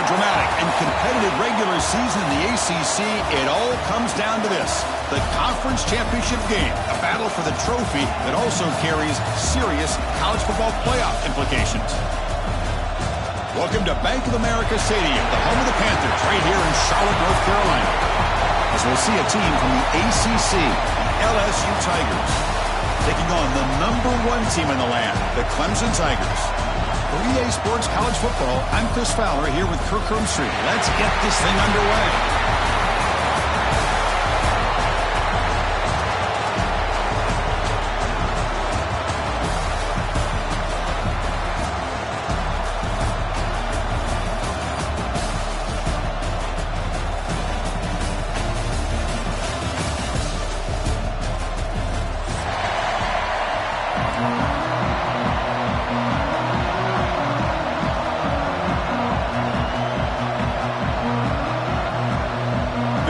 dramatic and competitive regular season in the ACC, it all comes down to this: the conference championship game, a battle for the trophy that also carries serious college football playoff implications. Welcome to Bank of America Stadium, the home of the Panthers, right here in Charlotte, North Carolina, as we'll see a team from the ACC, the LSU Tigers, taking on the #1 team in the land, the Clemson Tigers. For EA Sports College Football, I'm Chris Fowler here with Kirk Herbstreit. Let's get this thing underway.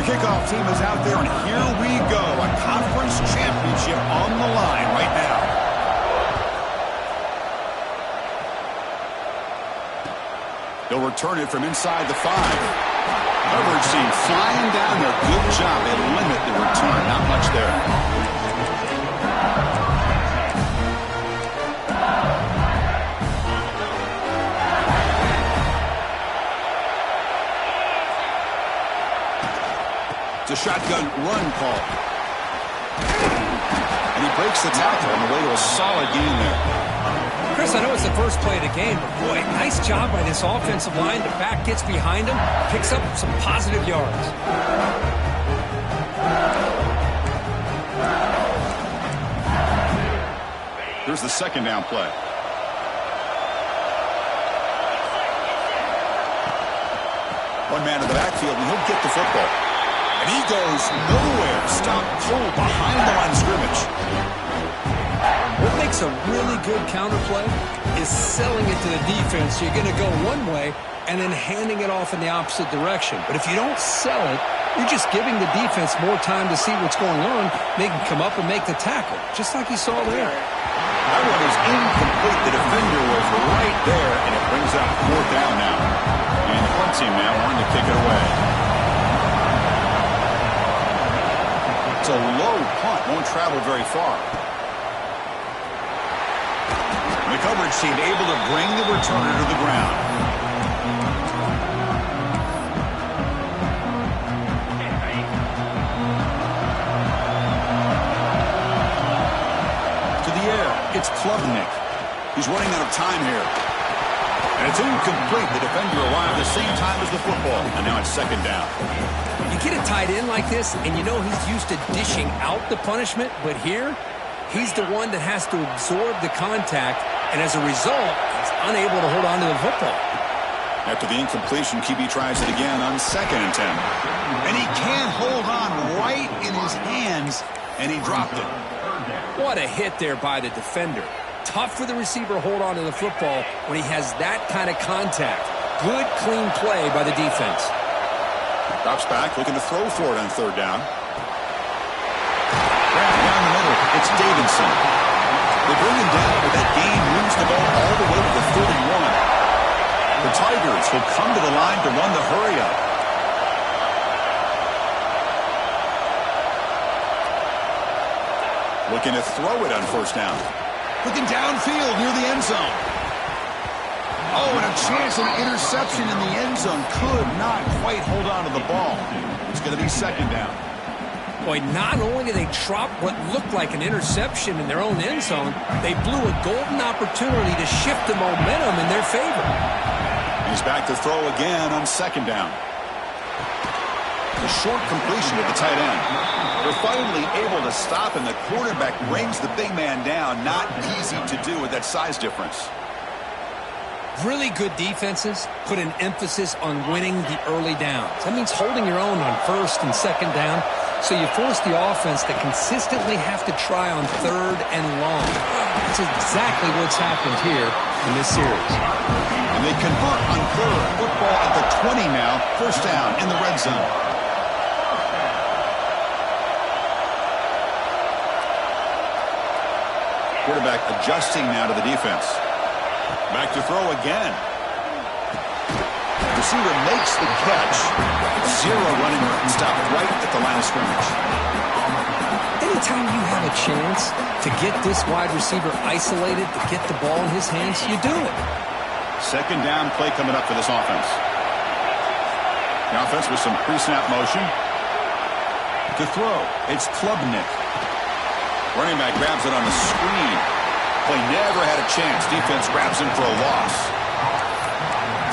Kickoff team is out there, and here we go. A conference championship on the line right now. They'll return it from inside the 5. Coverage team flying down there. Good job. They limit the return. Not much there. It's a shotgun run call. And he breaks the tackle on the way to a solid gain there. Chris, I know it's the first play of the game, but boy, nice job by this offensive line. The back gets behind him, picks up some positive yards. Here's the second down play. One man in the backfield, and he'll get the football. And he goes nowhere. Stop cold behind the line of scrimmage. What makes a really good counter play is selling it to the defense. You're going to go one way and then handing it off in the opposite direction. But if you don't sell it, you're just giving the defense more time to see what's going on. They can come up and make the tackle, just like you saw there. That one is incomplete. The defender was right there, and it brings up 4th down now. And the punt team now wanting to kick it away. It's a low punt, won't travel very far. And the coverage team able to bring the returner to the ground. To the air, it's Klubnik. He's running out of time here. And it's incomplete. The defender arrived the same time as the football. And now it's 2nd down. You get a tight end like this, and you know he's used to dishing out the punishment, but here, he's the one that has to absorb the contact, and as a result, he's unable to hold on to the football. After the incompletion, QB tries it again on 2nd and 10. And he can't hold on right in his hands, and he dropped it. What a hit there by the defender. Tough for the receiver to hold on to the football when he has that kind of contact. Good, clean play by the defense. Drops back, looking to throw for it on 3rd down. Right down the middle, it's Davidson. They bring him down, but that gain moves the ball all the way to the 31. The Tigers will come to the line to run the hurry-up. Looking to throw it on 1st down. Looking downfield near the end zone. Oh, and a chance of an interception in the end zone. Could not quite hold on to the ball. It's going to be 2nd down. Boy, not only did they drop what looked like an interception in their own end zone, they blew a golden opportunity to shift the momentum in their favor. He's back to throw again on 2nd down. The short completion with the tight end. They're finally able to stop, and the quarterback brings the big man down. Not easy to do with that size difference. Really good defenses put an emphasis on winning the early downs. That means holding your own on 1st and 2nd down, so you force the offense to consistently have to try on 3rd and long. That's exactly what's happened here in this series. And they convert on 3rd. Football at the 20 now. 1st down in the red zone. Quarterback adjusting now to the defense. Back to throw again. The receiver makes the catch. Zero running room. Stopped right at the line of scrimmage. Anytime you have a chance to get this wide receiver isolated, to get the ball in his hands, you do it. Second down play coming up for this offense. The offense with some pre-snap motion. To throw, it's Klubnik. Running back grabs it on the screen. Play never had a chance. Defense grabs him for a loss.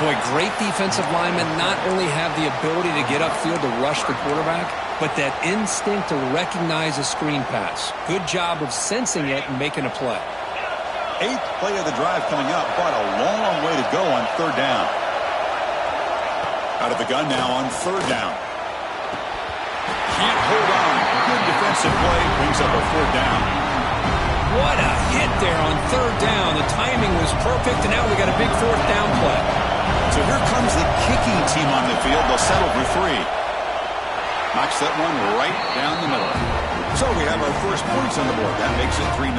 Boy, great defensive linemen not only have the ability to get upfield to rush the quarterback, but that instinct to recognize a screen pass. Good job of sensing it and making a play. 8th play of the drive coming up, but a long way to go on third down. Out of the gun now on third down. Can't hold on. Good defensive play. Brings up a fourth down. What a hit there on third down. The timing was perfect, and now we got a big fourth down play. So here comes the kicking team on the field. They'll settle for 3. Knocks that one right down the middle. So we have our first points on the board. That makes it 3-0.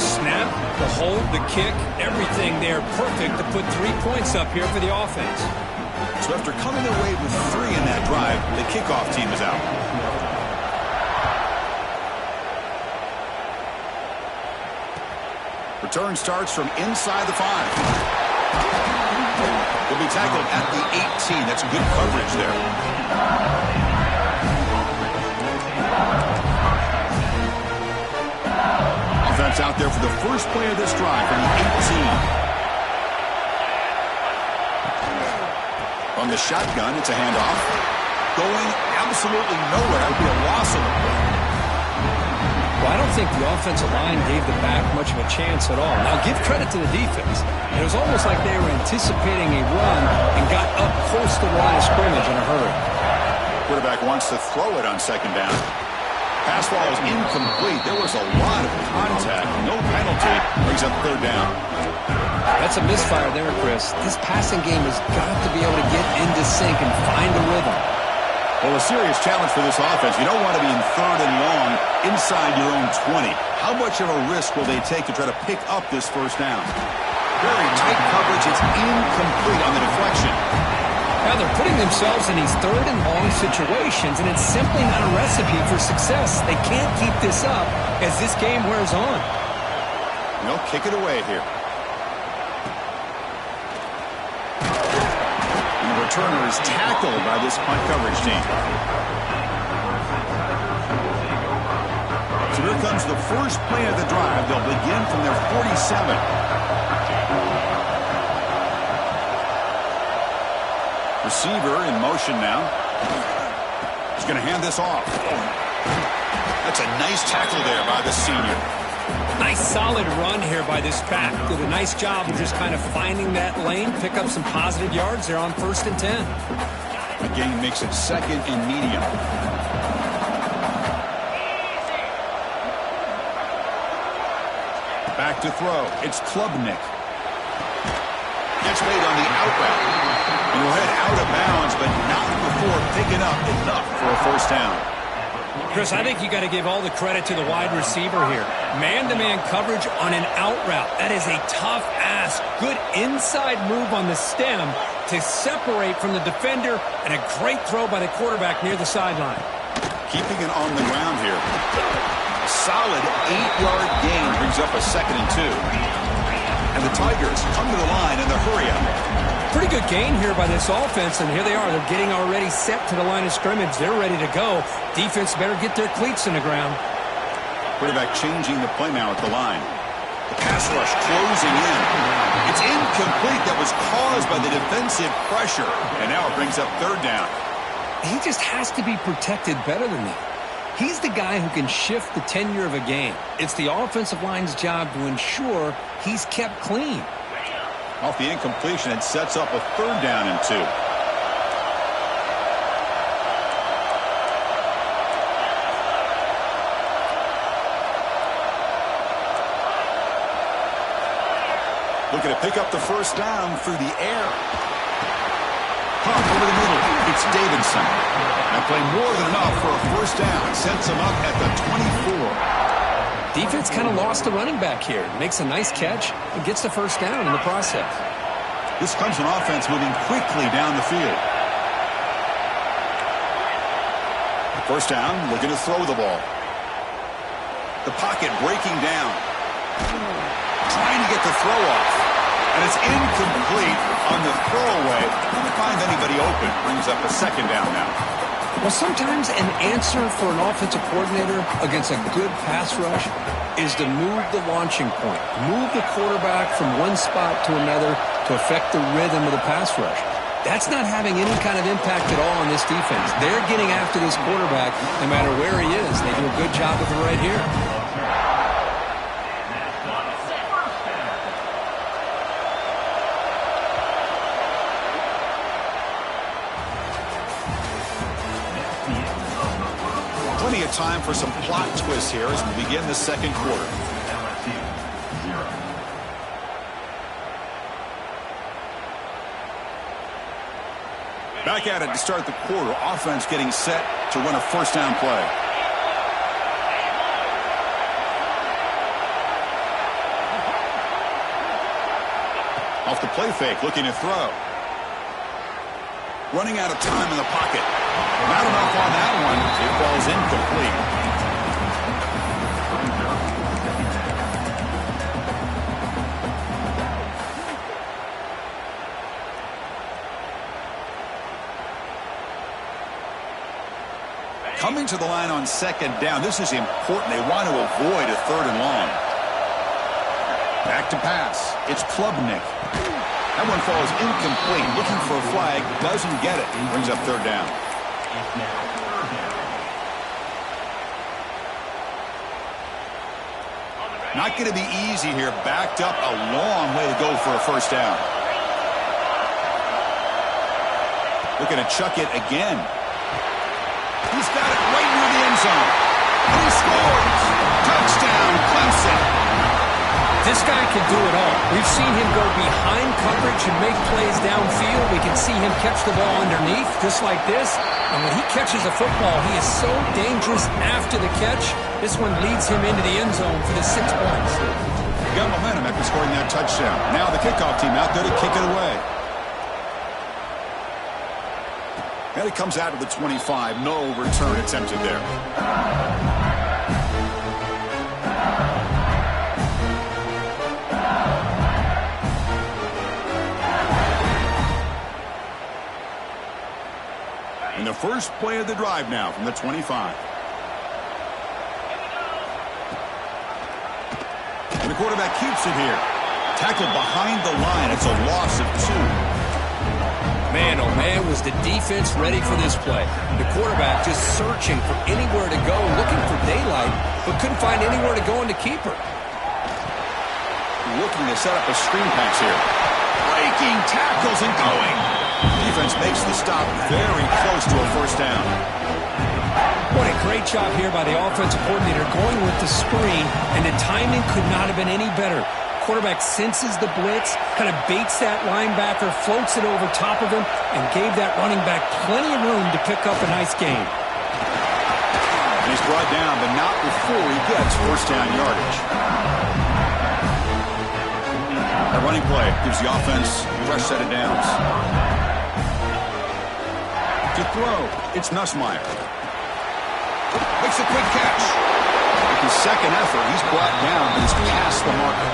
Snap, the hold, the kick, everything there perfect to put 3 points up here for the offense. So after coming away with 3 in that drive, the kickoff team is out. Return starts from inside the 5. Will be tackled at the 18. That's good coverage there. Offense out there for the first play of this drive from the 18. On the shotgun, it's a handoff. Going absolutely nowhere. That would be a loss of the play. Well, I don't think the offensive line gave the back much of a chance at all. Now, give credit to the defense. It was almost like they were anticipating a run and got up close to the line of scrimmage in a hurry. Quarterback wants to throw it on second down. Pass ball is incomplete. There was a lot of contact. No penalty. Brings up third down. That's a misfire there, Chris. This passing game has got to be able to get into sync and find a rhythm. Well, a serious challenge for this offense. You don't want to be in third and long inside your own 20. How much of a risk will they take to try to pick up this first down? Very tight coverage. It's incomplete on the deflection. Now they're putting themselves in these third and long situations, and it's simply not a recipe for success. They can't keep this up as this game wears on. They'll kick it away here. Returner is tackled by this punt coverage team. So here comes the first play of the drive. They'll begin from their 47. Receiver in motion now. He's going to hand this off. That's a nice tackle there by the senior. Nice solid run here by this back. Did a nice job of just kind of finding that lane, pick up some positive yards there on 1st and 10. The game makes it second and medium. Back to throw. It's Klubnik. Gets made on the out route. And he'll head out of bounds, but not before picking up enough for a first down. Chris, I think you got to give all the credit to the wide receiver here. Man-to-man coverage on an out route. That is a tough ask. Good inside move on the stem to separate from the defender, and a great throw by the quarterback near the sideline. Keeping it on the ground here. Solid 8-yard gain brings up a 2nd and 2. And the Tigers come to the line in the hurry-up. Pretty good gain here by this offense, and here they are. They're getting already set to the line of scrimmage. They're ready to go. Defense better get their cleats in the ground. Quarterback changing the play now at the line. The pass rush closing in. It's incomplete. That was caused by the defensive pressure. And now it brings up third down. He just has to be protected better than that. He's the guy who can shift the tenure of a game. It's the offensive line's job to ensure he's kept clean. Off the incompletion, it sets up a third down and 2. Looking to pick up the first down through the air. Pump over the middle. It's Davidson. That play more than enough for a first down. Sets him up at the 24. Defense kind of lost the running back here. Makes a nice catch and gets the first down in the process. This comes an offense moving quickly down the field. First down, looking to throw the ball. The pocket breaking down. Trying to get the throw off. And it's incomplete on the throwaway. Couldn't find anybody open. Brings up a second down now. Well, sometimes an answer for an offensive coordinator against a good pass rush is to move the launching point. Move the quarterback from one spot to another to affect the rhythm of the pass rush. That's not having any kind of impact at all on this defense. They're getting after this quarterback no matter where he is. They do a good job of it right here. 'Plenty of time for some plot twists here as we begin the second quarter. Back at it to start the quarter. Offense getting set to run a first down play. Off the play fake, looking to throw. Running out of time in the pocket. Not enough on that one. It falls incomplete. Coming to the line on second down. This is important. They want to avoid a third and long. Back to pass. It's Klubnik. That one falls incomplete. Looking for a flag. Doesn't get it. Brings up third down. Not going to be easy here. Backed up a long way to go for a first down. Looking to chuck it again. He's got it right near the end zone. And he scores. Touchdown, Clemson. This guy can do it all. We've seen him go behind coverage and make plays downfield. We can see him catch the ball underneath, just like this. And when he catches a football, he is so dangerous after the catch. This one leads him into the end zone for the 6 points. Got momentum after scoring that touchdown. Now the kickoff team out there to kick it away. And it comes out of the 25. No return attempted there. And the first play of the drive now from the 25. And the quarterback keeps it here. Tackled behind the line. It's a loss of 2. Man, oh man, was the defense ready for this play. The quarterback just searching for anywhere to go, looking for daylight, but couldn't find anywhere to go in the keeper. Looking to set up a screen pass here. Breaking tackles and going. Defense makes the stop very close to a first down. What a great job here by the offensive coordinator going with the screen, and the timing could not have been any better. Quarterback senses the blitz, kind of baits that linebacker, floats it over top of him, and gave that running back plenty of room to pick up a nice gain. And he's brought down, but not before he gets first down yardage. A running play gives the offense a fresh set of downs. To throw, it's Nussmeier. Makes a quick catch. With his second effort, he's brought down, but he's past the marker.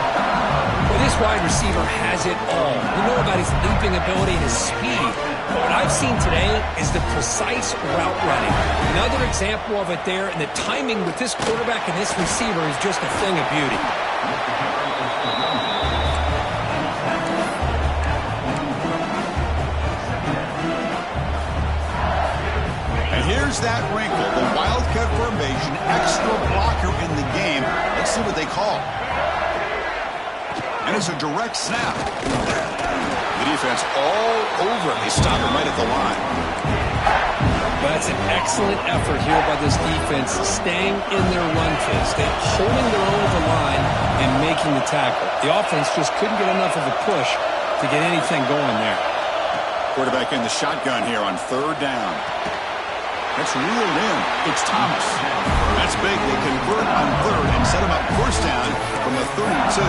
Well, this wide receiver has it all. We know about his leaping ability and his speed. But what I've seen today is the precise route running. Another example of it there, and the timing with this quarterback and this receiver is just a thing of beauty. And here's that wrinkle, the Wildcat formation, extra blocker in the game. Let's see what they call. And it's a direct snap. The defense all over it. They stop it right at the line. That's an excellent effort here by this defense, staying in their run phase. They're holding their own at the line and making the tackle. The offense just couldn't get enough of a push to get anything going there. Quarterback in the shotgun here on third down. That's reeled in. It's Thomas. That's big. They convert on third and set him up first down from the 32.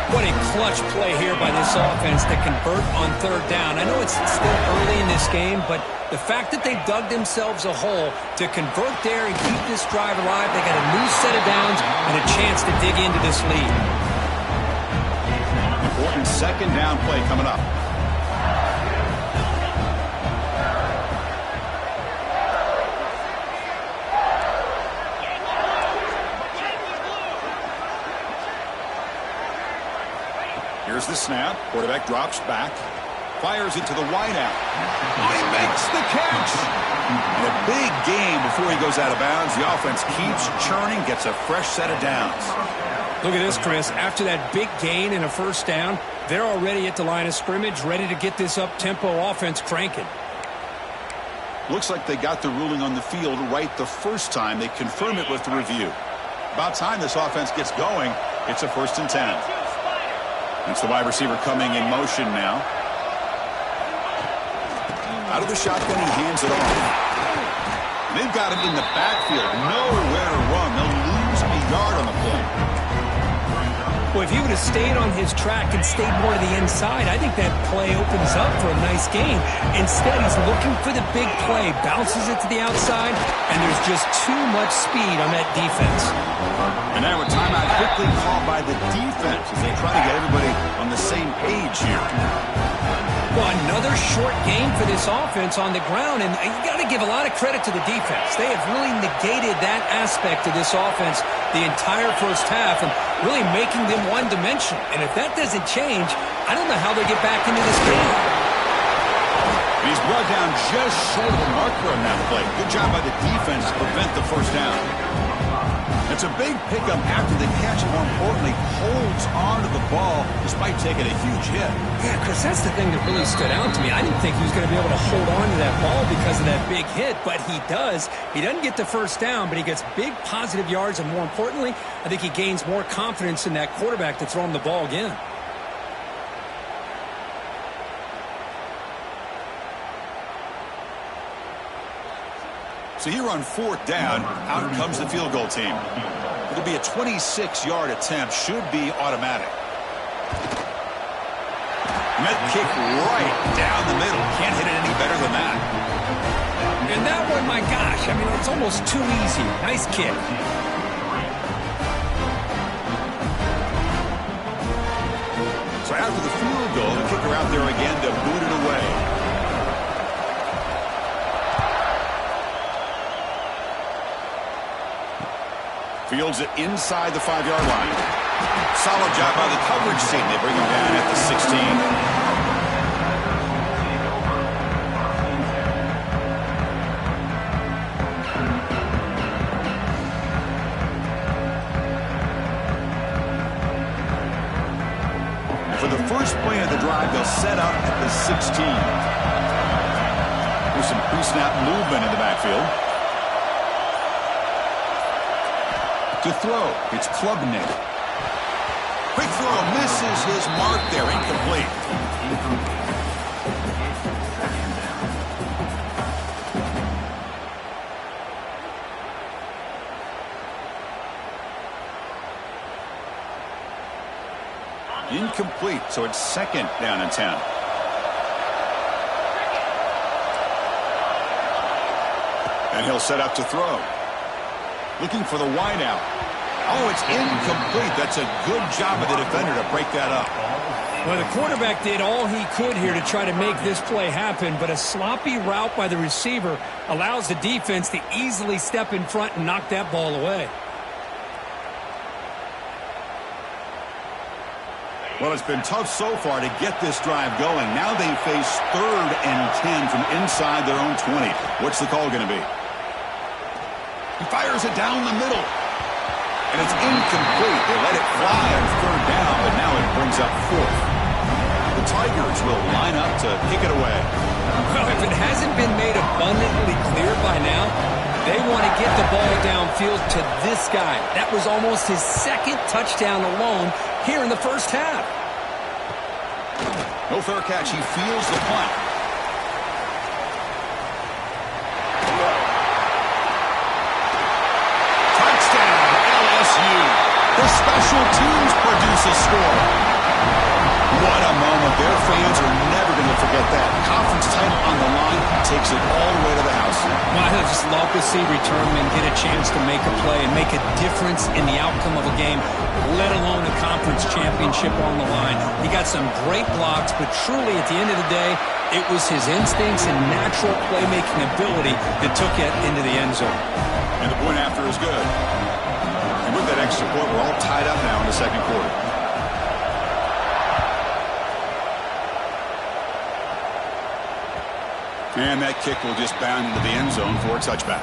What a clutch play here by this offense to convert on third down. I know it's still early in this game, but the fact that they dug themselves a hole to convert there and keep this drive alive, they got a new set of downs and a chance to dig into this lead. Important second down play coming up. Here's the snap. Quarterback drops back. Fires it to the wideout. Oh, he makes the catch. And a big gain before he goes out of bounds. The offense keeps churning, gets a fresh set of downs. Look at this, Chris. After that big gain and a first down, they're already at the line of scrimmage, ready to get this up-tempo offense cranking. Looks like they got the ruling on the field right the first time. They confirm it with the review. About time this offense gets going. It's a 1st and 10. It's the wide receiver coming in motion now. Out of the shotgun, he hands it off. They've got him in the backfield. Nowhere to run. They'll lose a yard on the play. Well, if he would have stayed on his track and stayed more to the inside, I think that play opens up for a nice gain. Instead, he's looking for the big play, bounces it to the outside, and there's just too much speed on that defense. And now a timeout quickly called by the defense as they try to get everybody on the same page here. Well, another short game for this offense on the ground, and you got to give a lot of credit to the defense. They have really negated that aspect of this offense the entire first half and really making them one-dimensional. And if that doesn't change, I don't know how they get back into this game. He's brought down just short of the marker on that play. Good job by the defense to prevent the first down. It's a big pickup after the catch, and more importantly, holds on to the ball despite taking a huge hit. Yeah, Chris, that's the thing that really stood out to me. I didn't think he was going to be able to hold on to that ball because of that big hit, but he does. He doesn't get the first down, but he gets big positive yards, and more importantly, I think he gains more confidence in that quarterback to throw him the ball again. So here on 4th down, out comes the field goal team. It'll be a 26-yard attempt, should be automatic. Met kick right down the middle. Can't hit it any better than that. And that one, my gosh, I mean, it's almost too easy. Nice kick. So after the field goal, the kicker out there again to boot it away. Fields it inside the 5-yard line. Solid job by the coverage team. They bring him down at the 16. And for the first play of the drive, they'll set up at the 16. There's some pre-snap movement in the backfield. To throw, it's Klubnik. Quick throw, misses his mark there, incomplete. Incomplete, so it's 2nd down and 10. And he'll set up to throw. Looking for the wideout. Oh, it's incomplete. That's a good job of the defender to break that up. Well, the quarterback did all he could here to try to make this play happen, but a sloppy route by the receiver allows the defense to easily step in front and knock that ball away. Well, it's been tough so far to get this drive going. Now they face 3rd and 10 from inside their own 20. What's the call going to be? He fires it down the middle. And it's incomplete. They let it fly on 3rd down, but now it brings up 4th. The Tigers will line up to kick it away. Well, if it hasn't been made abundantly clear by now, they want to get the ball downfield to this guy. That was almost his 2nd touchdown alone here in the first half. No fair catch. He feels the punt. The special teams produce a score. fans are never going to forget that. Conference title on the line takes it all the way to the house. Well, I just love to see returnmen get a chance to make a play and make a difference in the outcome of a game, let alone a conference championship on the line. He got some great blocks, but truly at the end of the day, it was his instincts and natural playmaking ability that took it into the end zone. And the point after is good. And with that extra point, we're all tied up now in the second quarter. And that kick will just bound into the end zone for a touchback.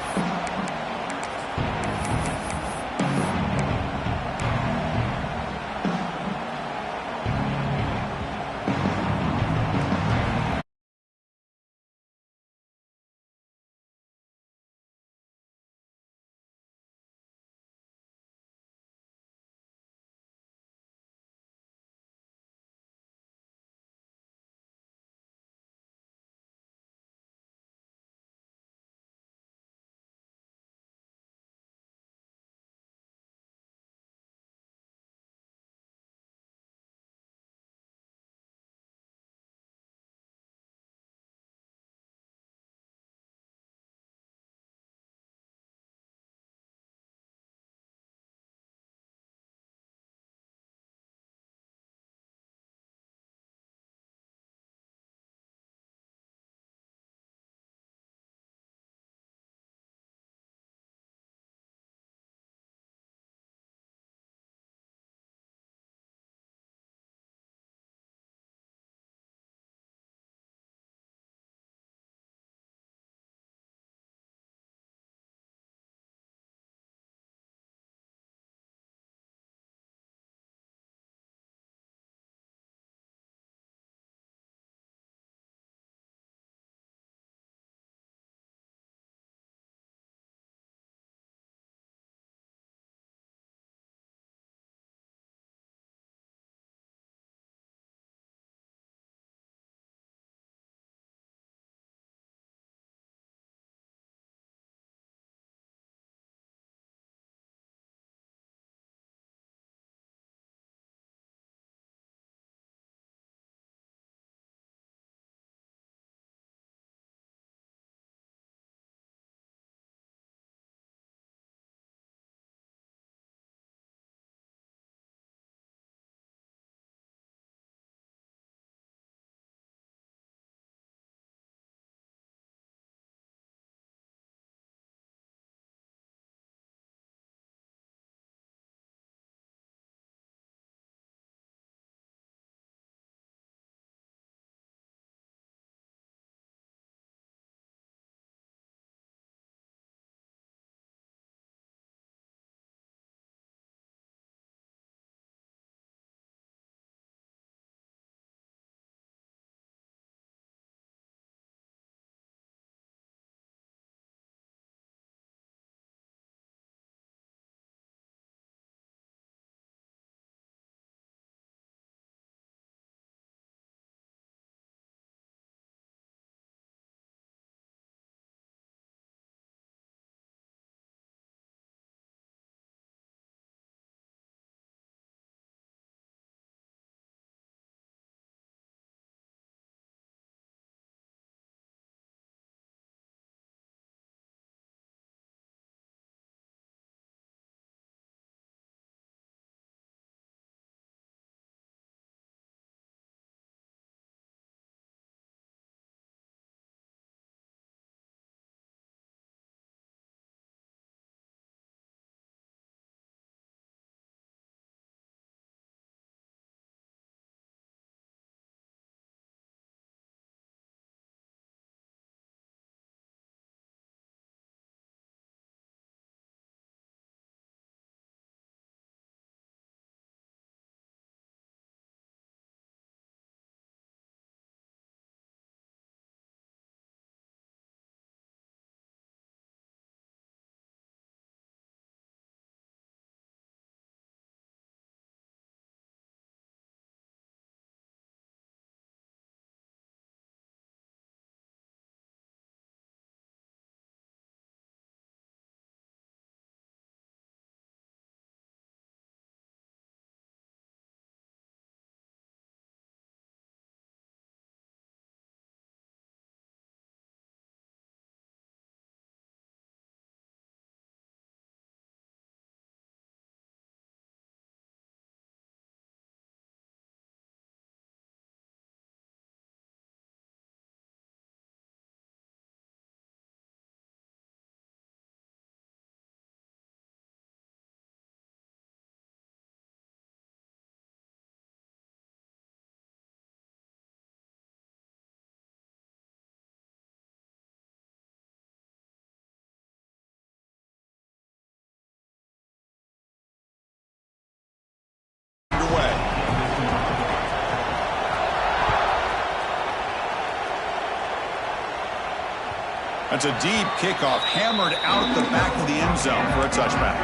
That's a deep kickoff, hammered out the back of the end zone for a touchback.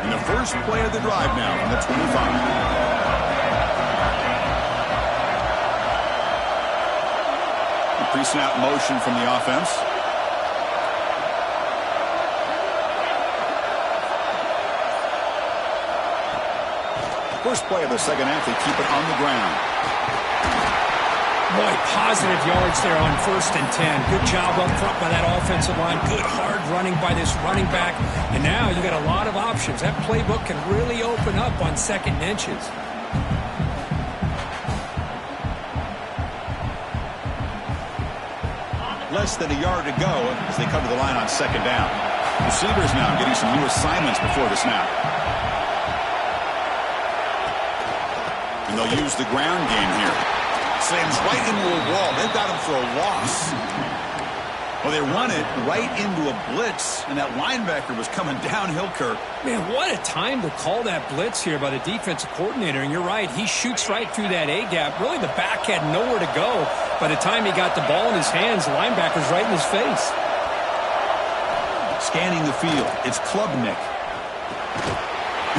And the first play of the drive now on the 25. Pre-snap motion from the offense. First play of the second half, they keep it on the ground. Boy, positive yards there on 1st and 10. Good job up front by that offensive line. Good hard running by this running back. And now you got a lot of options. That playbook can really open up on 2nd and inches. Less than a yard to go as they come to the line on 2nd down. Receivers now getting some new assignments before the snap. And they'll use the ground game here. Slams right into a wall. They've got him for a loss. Well, they run it right into a blitz, and that linebacker was coming downhill, Kirk. Man, what a time to call that blitz here by the defensive coordinator. And you're right, he shoots right through that A-gap. Really, the back had nowhere to go. By the time he got the ball in his hands, the linebacker's right in his face. Scanning the field, it's Klubnik.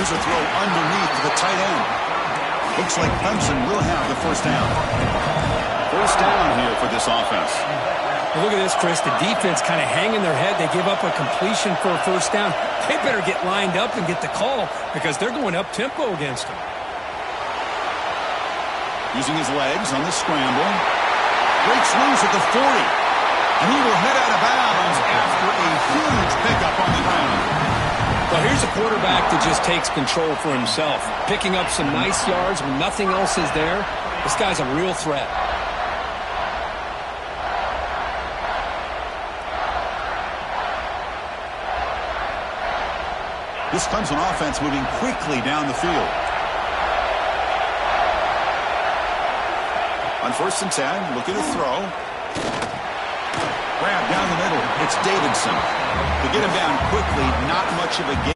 Here's a throw underneath to the tight end. Looks like Clemson will have the first down. First down here for this offense. Well, look at this, Chris. The defense kind of hanging their head. They give up a completion for a first down. They better get lined up and get the call because they're going up-tempo against him. Using his legs on the scramble. Breaks loose at the 40. And he will head out of bounds after a huge pickup on the ground. Well, here's a quarterback that just takes control for himself. Picking up some nice yards when nothing else is there. This guy's a real threat. This Clemson offense moving quickly down the field. On 1st and 10, look at the throw. Grab down the middle. It's Davidson. To get him down quickly, not much of a gain.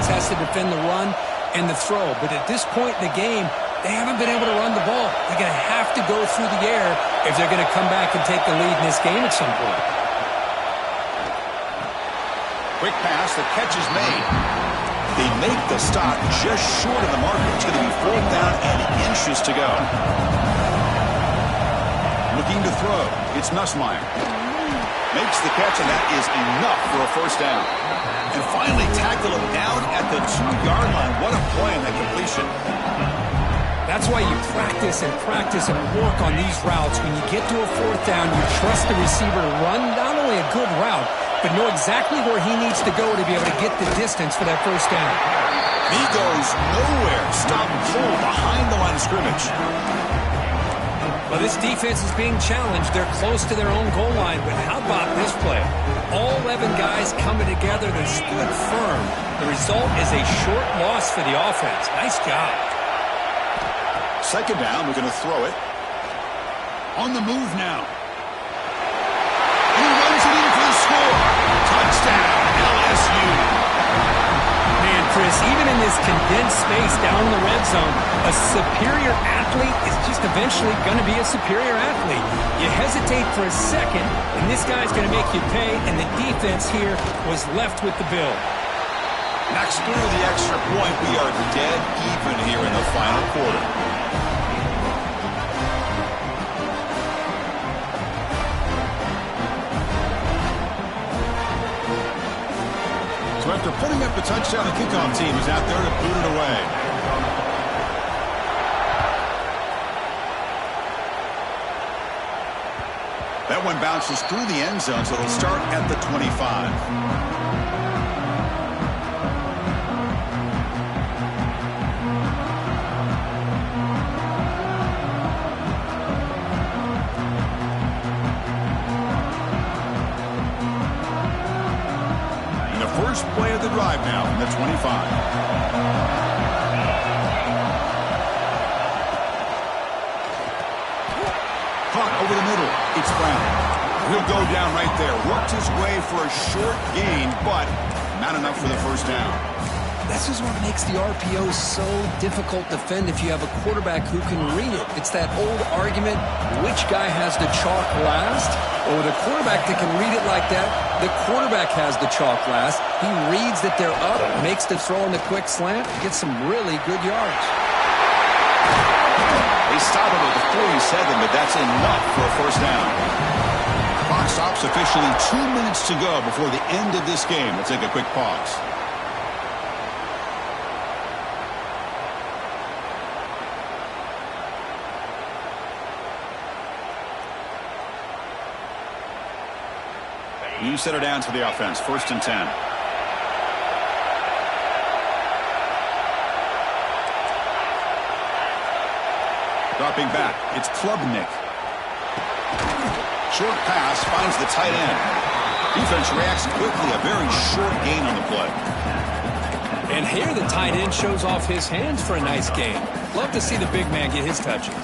defense has to defend the run and the throw. But at this point in the game, they haven't been able to run the ball. They're going to have to go through the air if they're going to come back and take the lead in this game at some point. Quick pass, the catch is made. They make the stop just short of the mark. It's going to be 4th down and inches to go. Looking to throw. It's Nussmeier. Makes the catch, and that is enough for a 1st down. And finally tackle him down at the 2-yard line. What a play on that completion. That's why you practice and work on these routes. When you get to a 4th down, you trust the receiver to run not only a good route, but know exactly where he needs to go to be able to get the distance for that 1st down. He goes nowhere. Stop full behind the line of scrimmage. Well, this defense is being challenged. They're close to their own goal line, but how about this play? All 11 guys coming together. They stood firm. The result is a short loss for the offense. Nice job. 2nd down, we're going to throw it. On the move now. He runs it in for the score. Touchdown, LSU. Man, Chris, even in this condensed space down in the red zone, a superior athlete is just eventually going to be a superior athlete. You hesitate for a second, and this guy's going to make you pay, and the defense here was left with the bill. Knocks through the extra point. We are dead even here in the final quarter. So after putting up the touchdown, the kickoff team is out there to boot it away. That one bounces through the end zone, so it'll start at the 25. First play of the drive now from the 25. Caught over the middle. It's Brown. He'll go down right there. Worked his way for a short gain, but not enough for the 1st down. This is what makes the RPO so difficult to defend if you have a quarterback who can read it. It's that old argument, which guy has the chalk last? Or with a quarterback that can read it like that, the quarterback has the chalk last. He reads that they're up, makes the throw on the quick slant, gets some really good yards. They stop him at the 47, but that's enough for a 1st down. Clock stops officially 2 minutes to go before the end of this game. Let's take a quick pause. New set of downs for the offense. 1st and 10. Dropping back. It's Klubnik. Short pass finds the tight end. Defense reacts quickly. A very short gain on the play. And here the tight end shows off his hands for a nice gain. Love to see the big man get his touches.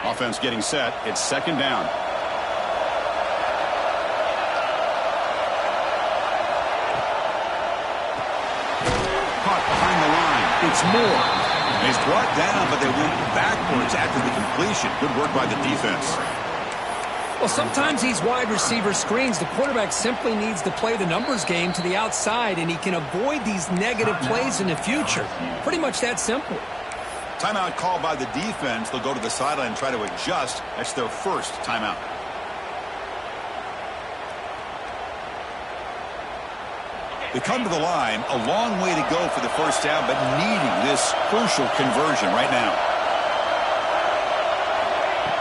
Offense getting set. It's 2nd down. Caught behind the line. It's Moore. He's brought down, but they went backwards after the completion. Good work by the defense. Well, sometimes these wide receiver screens, the quarterback simply needs to play the numbers game to the outside, and he can avoid these negative plays in the future. Pretty much that simple. Timeout called by the defense. They'll go to the sideline and try to adjust. That's their 1st timeout. They come to the line. A long way to go for the 1st down, but needing this crucial conversion right now.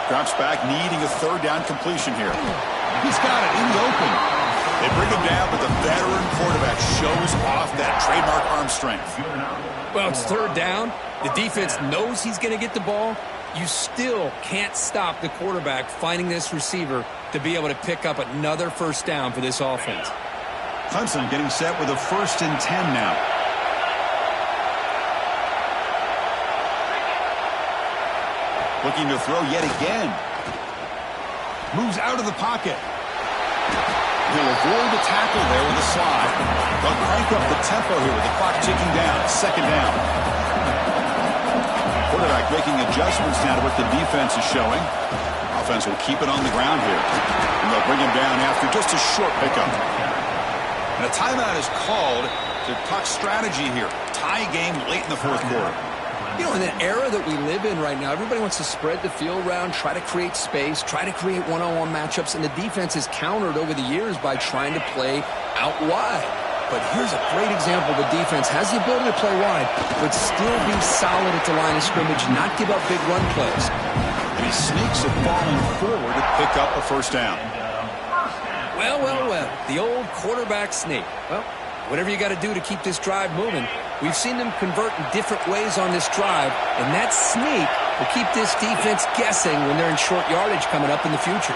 Drops back, needing a 3rd down completion here. He's got it in the open. They bring him down, but the veteran quarterback shows off that trademark arm strength. Well, it's 3rd down. The defense knows he's going to get the ball. You still can't stop the quarterback finding this receiver to be able to pick up another 1st down for this offense. Clemson getting set with a 1st and 10 now. Looking to throw yet again. Moves out of the pocket. He'll avoid the tackle there with a slide. They'll crank up the tempo here with the clock ticking down. Second down. Quarterback making adjustments now to what the defense is showing. Offense will keep it on the ground here. And they'll bring him down after just a short pickup. And a timeout is called to talk strategy here. Tie game late in the fourth quarter. You know, in the era that we live in right now, everybody wants to spread the field around, try to create space, try to create one-on-one matchups, and the defense is countered over the years by trying to play out wide. But here's a great example. The defense has the ability to play wide, but still be solid at the line of scrimmage, not give up big run plays. And he sneaks it falling forward to pick up a first down. Well, the old quarterback sneak. Well, whatever you got to do to keep this drive moving. We've seen them convert in different ways on this drive, and that sneak will keep this defense guessing when they're in short yardage coming up in the future.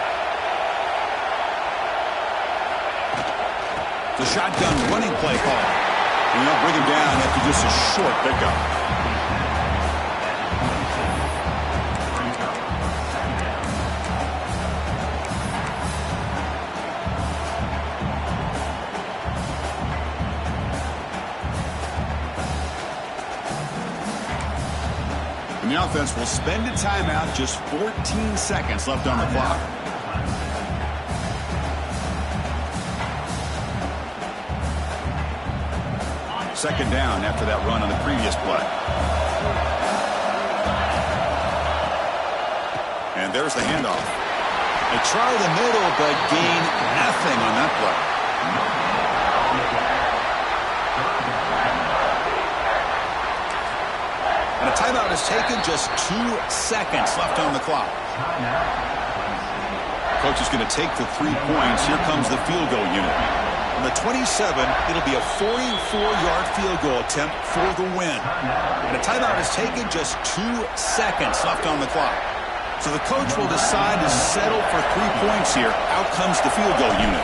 The shotgun running play call. And they'll bring him down after just a short pickup. And the offense will spend a timeout, just 14 seconds left on the clock. Second down after that run on the previous play. And there's the handoff. They try the middle, but gain nothing on that play. And a timeout is taken, just 2 seconds left on the clock. Coach is going to take the 3 points. Here comes the field goal unit. On the 27, it'll be a 44-yard field goal attempt for the win. And a timeout is taken, just 2 seconds left on the clock. So the coach will decide to settle for 3 points here. Out comes the field goal unit.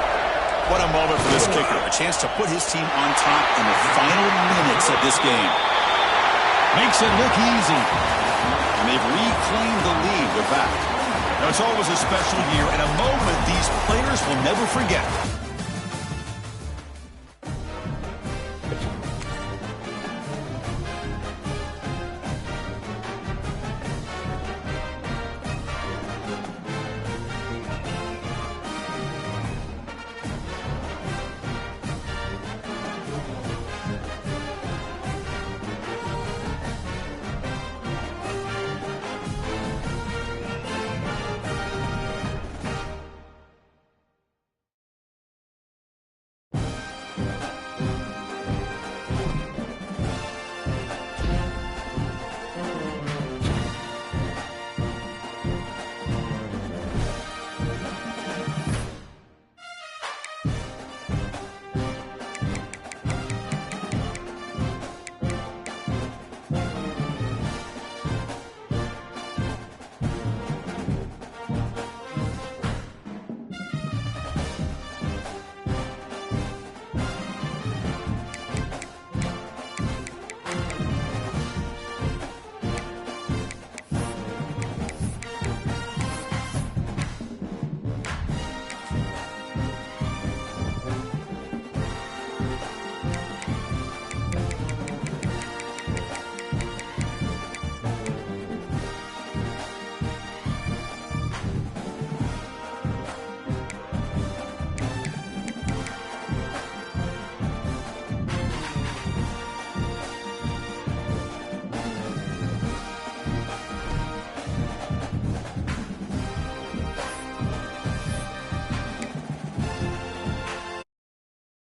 What a moment for this kicker. A chance to put his team on top in the final minutes of this game. Makes it look easy. And they've reclaimed the lead with that. Now, it's always a special year and a moment these players will never forget.